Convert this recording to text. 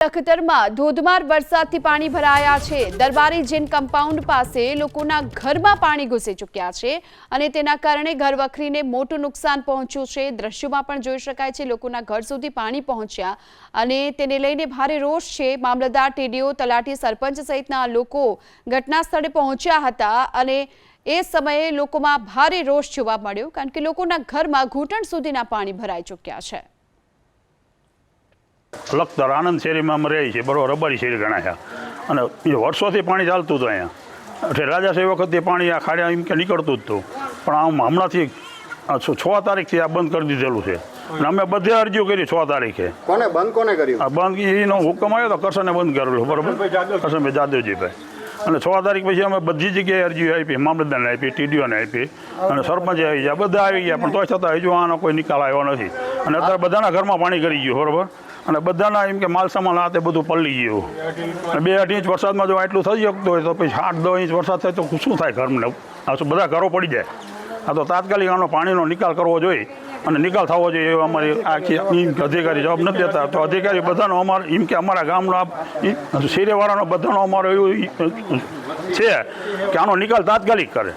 લખતરમાં ધોધમાર વરસાદથી પાણી ભરાયા છે। દરબારી જૈન કમ્પાઉન્ડ પાસે લોકોના ઘરમાં પાણી ઘૂસી ચૂક્યા છે અને તેના કારણે ઘરવખરીને મોટું નુકસાન પહોંચ્યું છે। દ્રશ્યોમાં પણ જોઈ શકાય છે લોકોના ઘર સુધી પાણી પહોંચ્યા અને તેને લઈને ભારે રોષ છે। મામલતદાર, ટીડીઓ, તલાટી, સરપંચ સહિતના લોકો ઘટના સ્થળે પહોંચ્યા હતા અને એ સમયે લોકોમાં ભારે રોષ જોવા મળ્યો કારણ કે લોકોના ઘરમાં ઘૂંટણ સુધીના પાણી ભરાઈ ચૂક્યા છે। લખતર આનંદ શેરીમાં અમે રહી છીએ, બરાબર, રબારી શેરી ગણાય અને એ વર્ષોથી પાણી ચાલતું હતું અહીંયા। એટલે રાજાશાહી વખતે પાણી આ ખાડ્યા એમ કે નીકળતું જ હતું, પણ આમ હમણાંથી 6 તારીખથી આ બંધ કરી દીધેલું છે અને અમે બધી અરજીઓ કરી 6 તારીખે। કોને કર્યું? આ બંધ એનો હુકમ આવ્યો તો કરશને બંધ કરેલું, બરાબર, કરશનભાઈ જાદવજીભાઈ। અને 6 તારીખ પછી અમે બધી જગ્યાએ અરજીઓ આપી, મામલતદારને આપી, ટીડીઓને આપી અને સરપંચે આવી ગયા, બધા આવી ગયા, પણ તોય છતાં હજુ આનો કોઈ નિકાલ આવ્યો નથી અને અત્યારે બધાના ઘરમાં પાણી કરી ગયું, બરાબર, અને બધાના એમ કે માલ સામાન આ તે બધું પલળી ગયું અને 2-2 ઇંચ વરસાદમાં જો આટલું થઈ શકતું હોય તો પછી 8-10 ઇંચ વરસાદ થાય તો શું થાય ઘરને? આ બધા ઘરો પડી જાય। આ તો તાત્કાલિક આનો પાણીનો નિકાલ કરવો જોઈએ અને નિકાલ થવો જોઈએ એવો અમારી આખી અધિકારી જવાબ નથી દેતા। તો અધિકારી બધાનો અમારે એમ કે અમારા ગામના શેરીવાળાનો બધાનો અમારો એવું છે કે આનો નિકાલ તાત્કાલિક કરે।